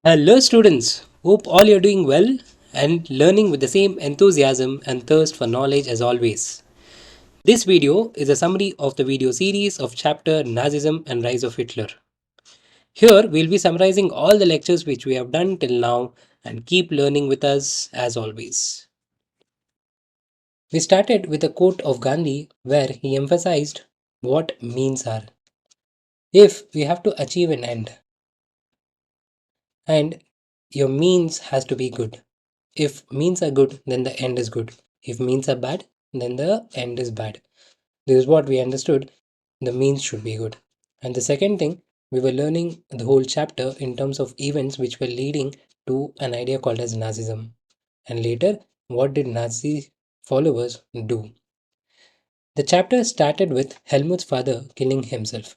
Hello, students. Hope all you're doing well and learning with the same enthusiasm and thirst for knowledge as always. This video is a summary of the video series of chapter Nazism and Rise of Hitler. Here, we'll be summarizing all the lectures which we have done till now and keep learning with us as always. We started with a quote of Gandhi where he emphasized what means are. If we have to achieve an end, and your means has to be good. If means are good, then the end is good. If means are bad, then the end is bad. This is what we understood. The means should be good. And the second thing, we were learning the whole chapter in terms of events which were leading to an idea called as Nazism. And later, what did Nazi followers do? The chapter started with Helmut's father killing himself.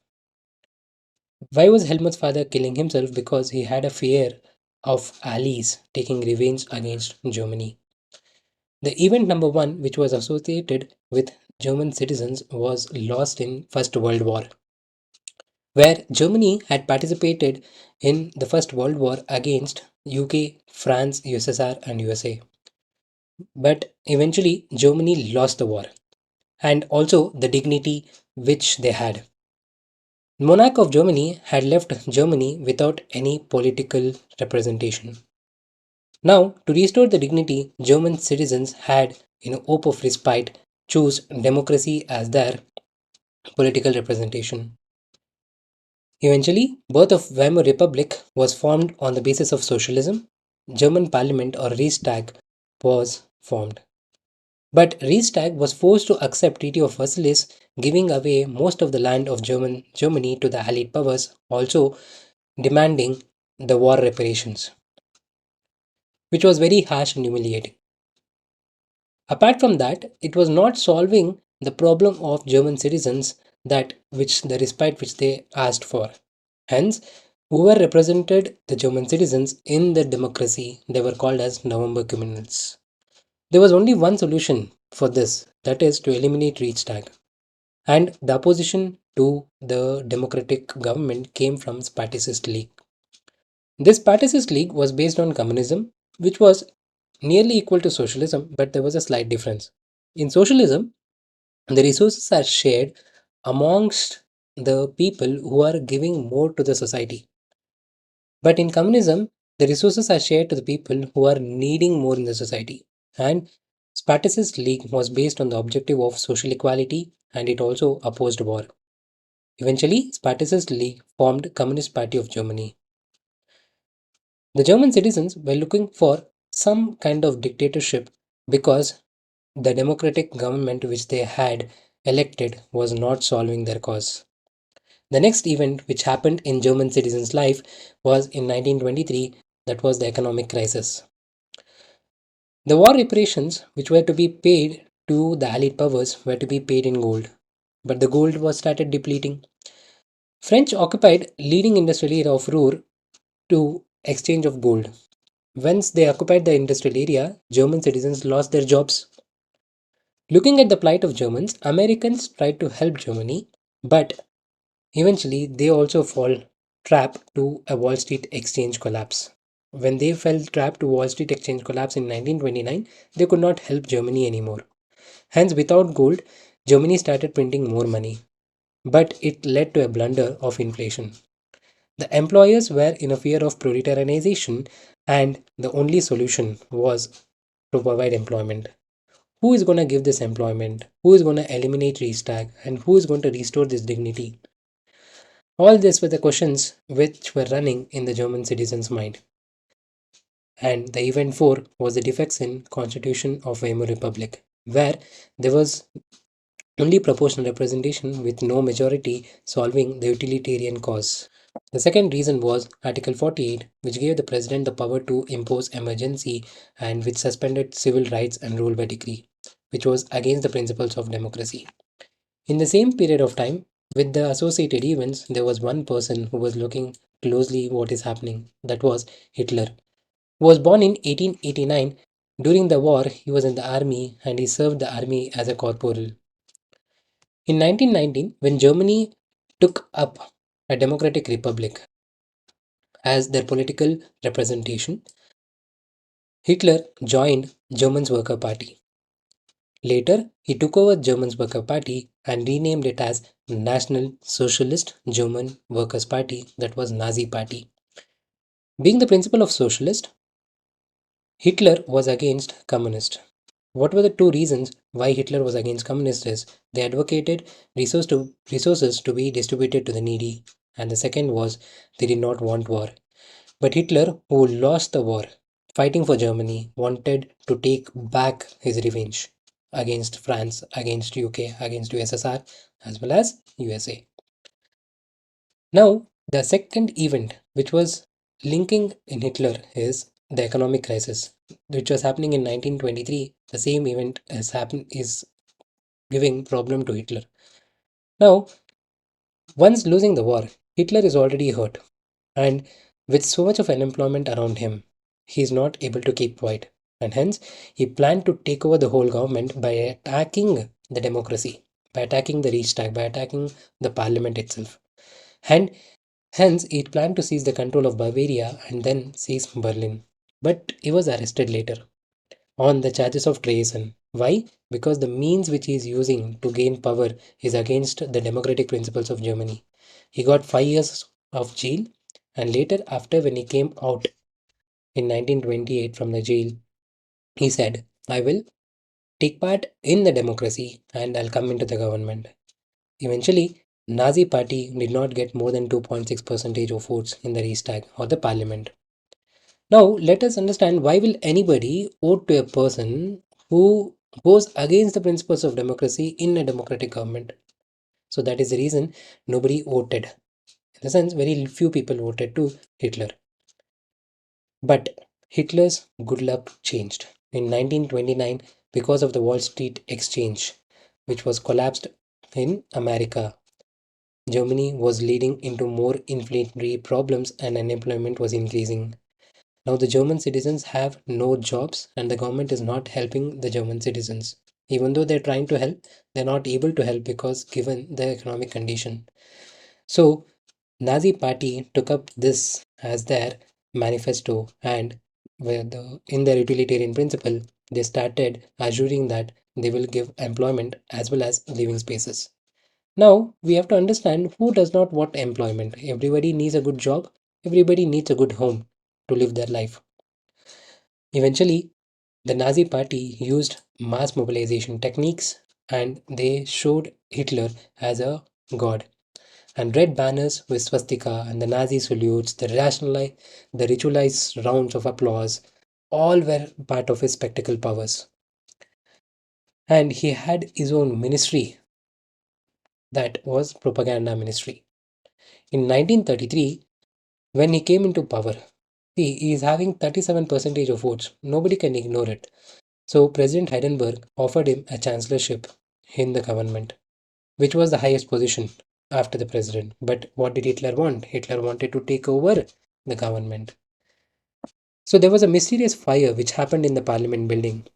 Why was Helmut's father killing himself? Because he had a fear of allies taking revenge against Germany. The event number one, which was associated with German citizens, was lost in First World War, where Germany had participated in the First World War against UK, France, USSR, and USA. But eventually, Germany lost the war and also the dignity which they had. Monarch of Germany had left Germany without any political representation. Now, to restore the dignity, German citizens had, in hope of respite, choose democracy as their political representation. Eventually, birth of Weimar Republic was formed on the basis of socialism. German parliament or Reichstag was formed. But Reichstag was forced to accept Treaty of Versailles, giving away most of the land of Germany to the Allied powers, also demanding the war reparations, which was very harsh and humiliating. Apart from that, it was not solving the problem of German citizens that which the respite which they asked for. Hence, whoever represented the German citizens in the democracy, they were called as November criminals. There was only one solution for this, that is to eliminate Reichstag. And the opposition to the democratic government came from Spartacist League. This Spartacist League was based on communism, which was nearly equal to socialism, but there was a slight difference. In socialism, the resources are shared amongst the people who are giving more to the society. But in communism, the resources are shared to the people who are needing more in the society. And Spartacist League was based on the objective of social equality and it also opposed war. Eventually, Spartacist League formed Communist Party of Germany. The German citizens were looking for some kind of dictatorship because the democratic government which they had elected was not solving their cause. The next event which happened in German citizens' life was in 1923, that was the economic crisis. The war reparations which were to be paid to the Allied powers were to be paid in gold, but the gold was started depleting. French occupied leading industrial area of Ruhr to exchange of gold. Once they occupied the industrial area, German citizens lost their jobs. Looking at the plight of Germans, Americans tried to help Germany, but eventually they also fall trap to a Wall Street exchange collapse. When they fell trap to Wall Street exchange collapse in 1929, they could not help Germany anymore. Hence, without gold, Germany started printing more money, but it led to a blunder of inflation. The employers were in a fear of proletarianization, and the only solution was to provide employment. Who is going to give this employment? Who is going to eliminate Reichstag? And who is going to restore this dignity? All this were the questions which were running in the German citizens' mind. And the event 4 was the defects in Constitution of Weimar Republic, where there was only proportional representation with no majority solving the utilitarian cause. The second reason was Article 48, which gave the president the power to impose emergency and which suspended civil rights and rule by decree, which was against the principles of democracy. In the same period of time, with the associated events, there was one person who was looking closely what is happening. That was Hitler, who was born in 1889. During the war, he was in the army and he served the army as a corporal. In 1919, when Germany took up a democratic republic, as their political representation. Hitler joined German's Worker Party. Later, he took over German's Worker Party and renamed it as National Socialist German Workers' Party, that was Nazi Party. Being the principal of socialist, Hitler was against communist. What were the two reasons why Hitler was against communists is they advocated resources to be distributed to the needy, and the second was they did not want war. But Hitler, who lost the war fighting for Germany, wanted to take back his revenge against France, against UK, against USSR, as well as USA. Now, the second event which was linking in Hitler is the economic crisis, which was happening in 1923. The same event is giving problem to Hitler. Now, once losing the war, Hitler is already hurt, and with so much of unemployment around him, he is not able to keep quiet, and hence he planned to take over the whole government by attacking the democracy, by attacking the Reichstag, by attacking the parliament itself. And hence, he planned to seize the control of Bavaria and then seize Berlin. But he was arrested later on the charges of treason. Why? Because the means which he is using to gain power is against the democratic principles of Germany. He got 5 years of jail, and later, after when he came out in 1928 from the jail, he said, I will take part in the democracy and I'll come into the government. Eventually, Nazi party did not get more than 2.6 percentage of votes in the Reichstag or the parliament. Now, let us understand why will anybody vote to a person who goes against the principles of democracy in a democratic government? So that is the reason nobody voted. In the sense, very few people voted to Hitler. But Hitler's good luck changed in 1929 because of the Wall Street Exchange, which was collapsed in America. Germany was leading into more inflationary problems and unemployment was increasing. Now, the German citizens have no jobs, and the government is not helping the German citizens. Even though they're trying to help, they're not able to help because given the economic condition. So, Nazi Party took up this as their manifesto, and in their utilitarian principle, they started assuring that they will give employment as well as living spaces. Now, we have to understand who does not want employment. Everybody needs a good job, everybody needs a good home to live their life. Eventually, the Nazi Party used mass mobilization techniques and they showed Hitler as a god. And red banners with swastika and the Nazi salutes, the ritualized rounds of applause, all were part of his spectacle powers. And he had his own ministry that was propaganda ministry. In 1933, when he came into power, see, he is having 37% of votes. Nobody can ignore it. So President Hindenburg offered him a chancellorship in the government, which was the highest position after the president. But what did Hitler want? Hitler wanted to take over the government. So there was a mysterious fire which happened in the parliament building.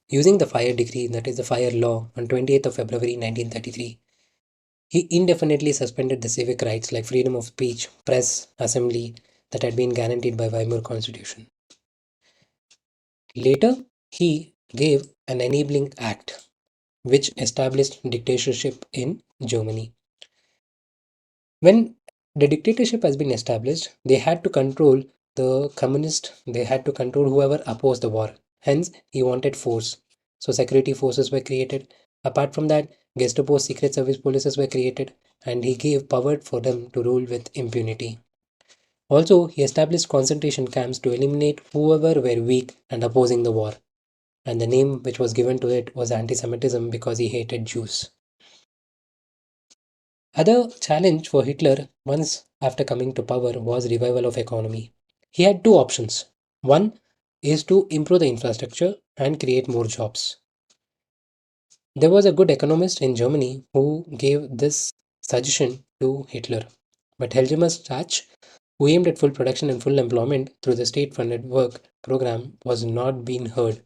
Using the fire decree, that is the fire law, on 28th of February 1933, he indefinitely suspended the civic rights like freedom of speech, press, assembly that had been guaranteed by Weimar Constitution. Later, he gave an enabling act which established dictatorship in Germany. When the dictatorship has been established, they had to control they had to control whoever opposed the war. Hence, he wanted force. So, security forces were created. Apart from that, Gestapo secret service polices were created, and he gave power for them to rule with impunity. Also, he established concentration camps to eliminate whoever were weak and opposing the war. And the name which was given to it was anti Semitism because he hated Jews. Other challenge for Hitler once after coming to power was revival of economy. He had two options. One is to improve the infrastructure and create more jobs. There was a good economist in Germany who gave this suggestion to Hitler. But Helmut Schach, who aimed at full production and full employment through the state-funded work program, was not being heard.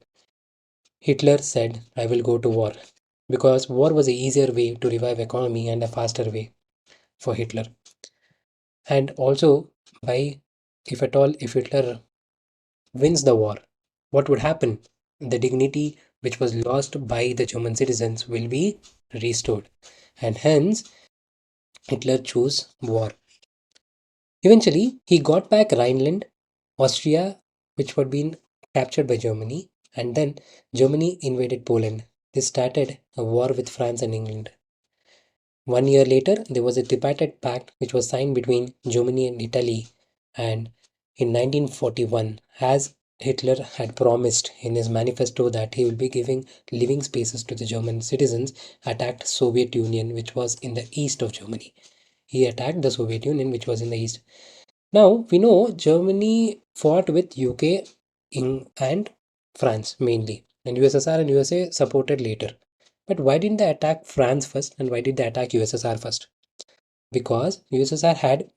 Hitler said, I will go to war. Because war was a easier way to revive economy and a faster way for Hitler. And also, By, if at all, if Hitler wins the war, what would happen? The dignity which was lost by the German citizens will be restored, and hence Hitler chose war. Eventually, he got back Rhineland, Austria, which had been captured by Germany, and then Germany invaded Poland. This started a war with France and England. 1 year later, there was a tripartite pact which was signed between Germany and Italy. And in 1941, as Hitler had promised in his manifesto that he will be giving living spaces to the German citizens, attacked Soviet Union, which was in the east of Germany. He attacked the Soviet Union, which was in the east. Now we know Germany fought with UK and France mainly, and USSR and USA supported later. But why didn't they attack France first and why did they attack USSR first? Because USSR had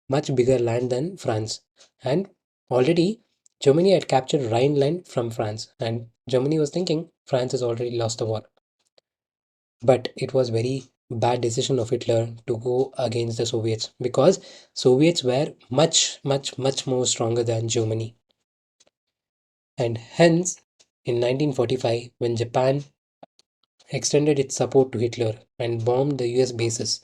much bigger land than France, and already Germany had captured Rhineland from France, and Germany was thinking France has already lost the war. But it was very bad decision of Hitler to go against the Soviets because Soviets were much more stronger than Germany. And hence, in 1945, when Japan extended its support to Hitler and bombed the US bases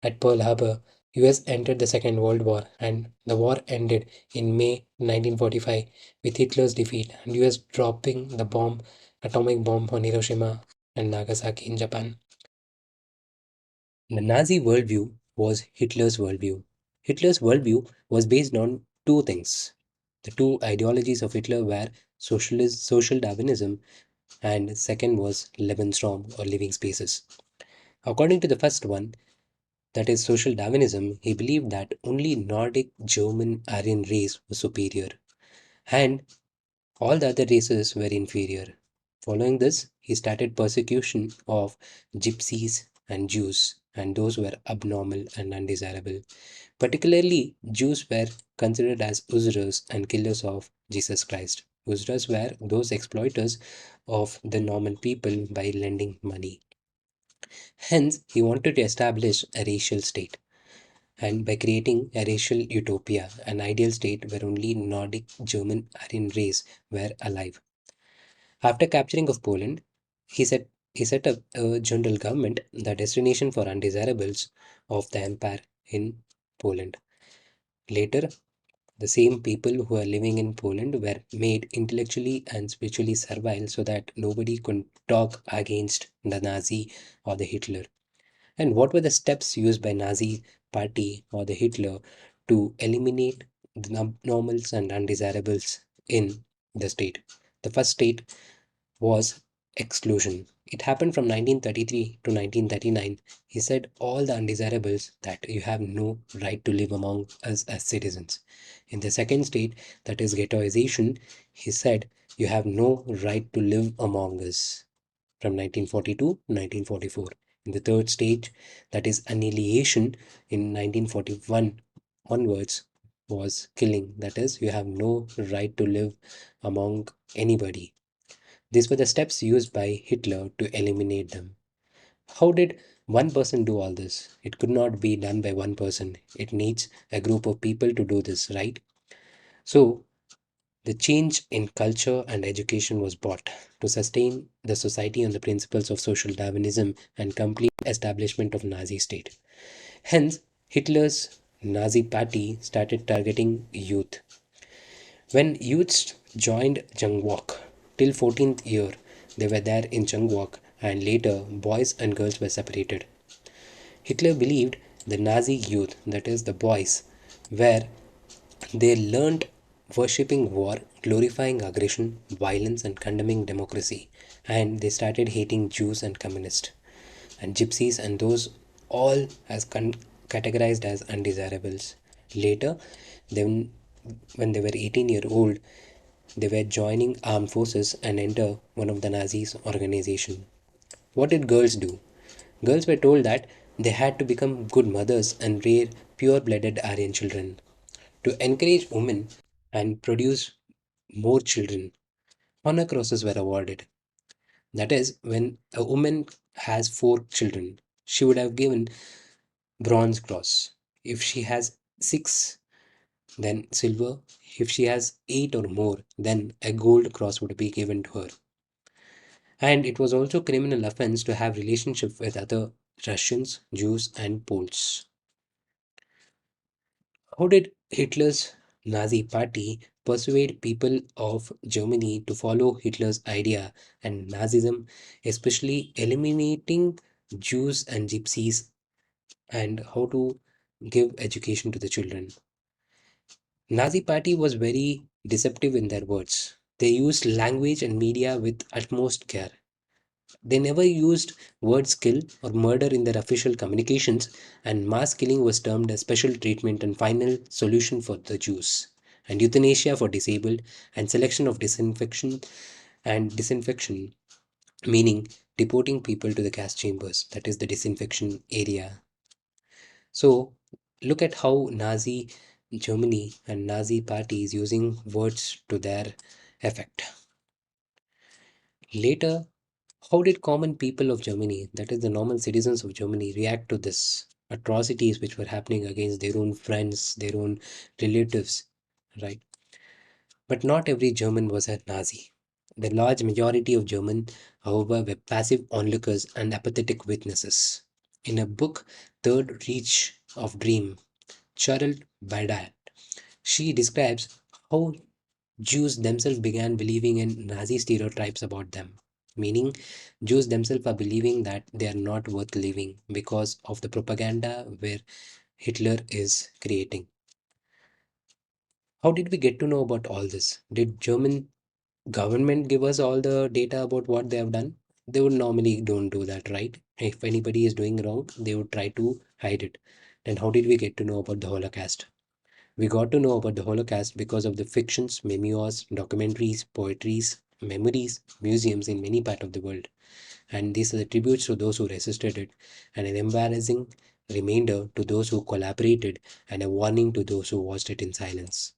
at Pearl Harbor, US entered the Second World War and the war ended in May 1945 with Hitler's defeat and US dropping the atomic bomb on Hiroshima and Nagasaki in Japan. The Nazi worldview was Hitler's worldview. Hitler's worldview was based on two things. The two ideologies of Hitler were social Darwinism, and second was Lebensraum or living spaces. According to the first one, that is social Darwinism, he believed that only Nordic German Aryan race was superior and all the other races were inferior. Following this, he started persecution of gypsies and Jews and those who were abnormal and undesirable. Particularly, Jews were considered as usurers and killers of Jesus Christ. Usurers were those exploiters of the normal people by lending money. Hence, he wanted to establish a racial state and by creating a racial utopia, an ideal state where only Nordic German Aryan race were alive. After capturing of Poland, he set up a general government, the destination for undesirables of the empire in Poland. Later, the same people who are living in Poland were made intellectually and spiritually servile so that nobody could talk against the Nazi or the Hitler. And what were the steps used by Nazi party or the Hitler to eliminate the normals and undesirables in the state? The first state was exclusion. It happened from 1933 to 1939. He said all the undesirables that you have no right to live among us as citizens. In the second state, that is ghettoization, he said you have no right to live among us from 1942 to 1944. In the third stage, that is annihilation, in 1941 onwards, was killing. That is, you have no right to live among anybody. These were the steps used by Hitler to eliminate them. How did one person do all this? It could not be done by one person. It needs a group of people to do this, right? So, the change in culture and education was brought to sustain the society on the principles of social Darwinism and complete establishment of Nazi state. Hence, Hitler's Nazi party started targeting youth. When youths joined Jungwalk till 14th year, they were there in Jungwalk and later boys and girls were separated. Hitler believed the Nazi youth, that is the boys, were they learned worshipping war, glorifying aggression, violence, and condemning democracy. And they started hating Jews and communists and gypsies and those all as categorized as undesirables. Later, then when they were 18-year-old, they were joining armed forces and enter one of the Nazis' organization. What did girls do? Girls were told that they had to become good mothers and rear pure-blooded Aryan children. To encourage women and produce more children, honor crosses were awarded. That is, when a woman has 4 children, she would have given bronze cross. If she has 6 then silver. If she has eight or more, then a gold cross would be given to her. And it was also criminal offense to have relationship with other Russians, Jews, and Poles. How did Hitler's Nazi party persuade people of Germany to follow Hitler's idea and Nazism, especially eliminating Jews and Gypsies, and how to give education to the children? Nazi party was very deceptive in their words. They used language and media with utmost care. They never used word skill or murder in their official communications, and mass killing was termed as special treatment and final solution for the Jews, and euthanasia for disabled, and selection of disinfection, meaning deporting people to the gas chambers, that is the disinfection area. So look at how Nazi Germany and Nazi parties using words to their effect. Later, how did common people of Germany, that is the normal citizens of Germany, react to this atrocities which were happening against their own friends, their own relatives, right? But not every German was a Nazi. The large majority of Germans, however, were passive onlookers and apathetic witnesses. In a book, Third Reach of Dream, Charlotte Badat, she describes how Jews themselves began believing in Nazi stereotypes about them, meaning Jews themselves are believing that they are not worth living because of the propaganda where Hitler is creating. How did we get to know about all this? Did German government give us all the data about what they have done? They would normally don't do that, right? If anybody is doing wrong, they would try to hide it. Then how did we get to know about the Holocaust? We got to know about the Holocaust because of the fictions, memoirs, documentaries, poetries, memories, museums in many parts of the world. And these are the tributes to those who resisted it, and an embarrassing reminder to those who collaborated, and a warning to those who watched it in silence.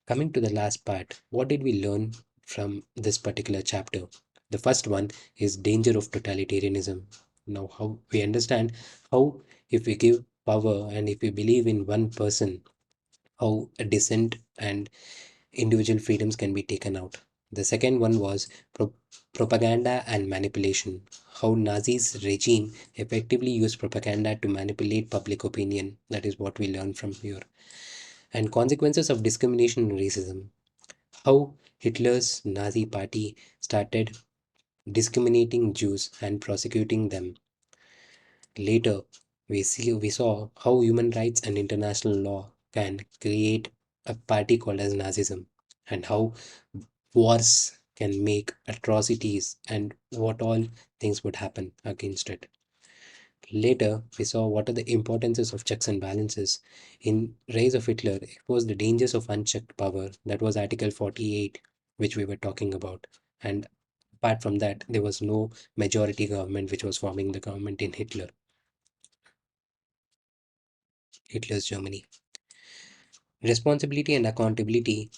Coming to the last part, what did we learn from this particular chapter? The first one is danger of totalitarianism. Now, how we understand how if we give power and if we believe in one person, how a dissent and individual freedoms can be taken out. The second one was propaganda and manipulation. How Nazis regime effectively used propaganda to manipulate public opinion. That is what we learn from here. And consequences of discrimination and racism. How Hitler's Nazi party started discriminating Jews and prosecuting them. Later, we saw how human rights and international law can create a party called as Nazism, and how wars can make atrocities and what all things would happen against it. Later, we saw what are the importances of checks and balances. In Rise of Hitler, it was the dangers of unchecked power. That was Article 48, which we were talking about. And apart from that, there was no majority government which was forming the government in Hitler's Germany. Responsibility and accountability,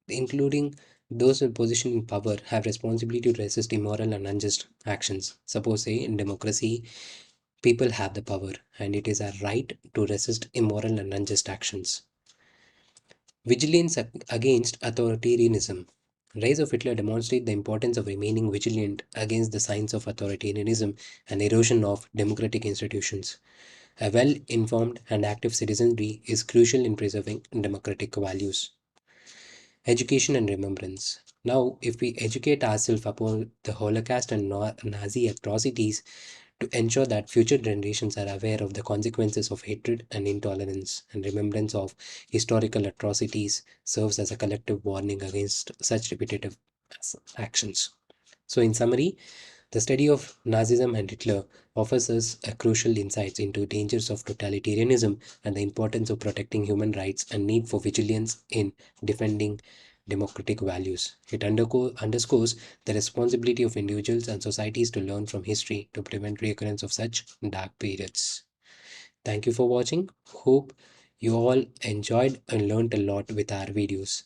including those in position in power, have responsibility to resist immoral and unjust actions. Suppose, say, in democracy, people have the power, and it is our right to resist immoral and unjust actions. Vigilance against authoritarianism. Rise of Hitler demonstrates the importance of remaining vigilant against the signs of authoritarianism and erosion of democratic institutions. A well informed and active citizenry is crucial in preserving democratic values. Education and remembrance. Now, if we educate ourselves upon the Holocaust and Nazi atrocities to ensure that future generations are aware of the consequences of hatred and intolerance, and remembrance of historical atrocities serves as a collective warning against such repetitive actions. So, in summary, the study of Nazism and Hitler offers us a crucial insights into dangers of totalitarianism and the importance of protecting human rights and need for vigilance in defending democratic values. It underscores the responsibility of individuals and societies to learn from history to prevent reoccurrence of such dark periods. Thank you for watching. Hope you all enjoyed and learned a lot with our videos.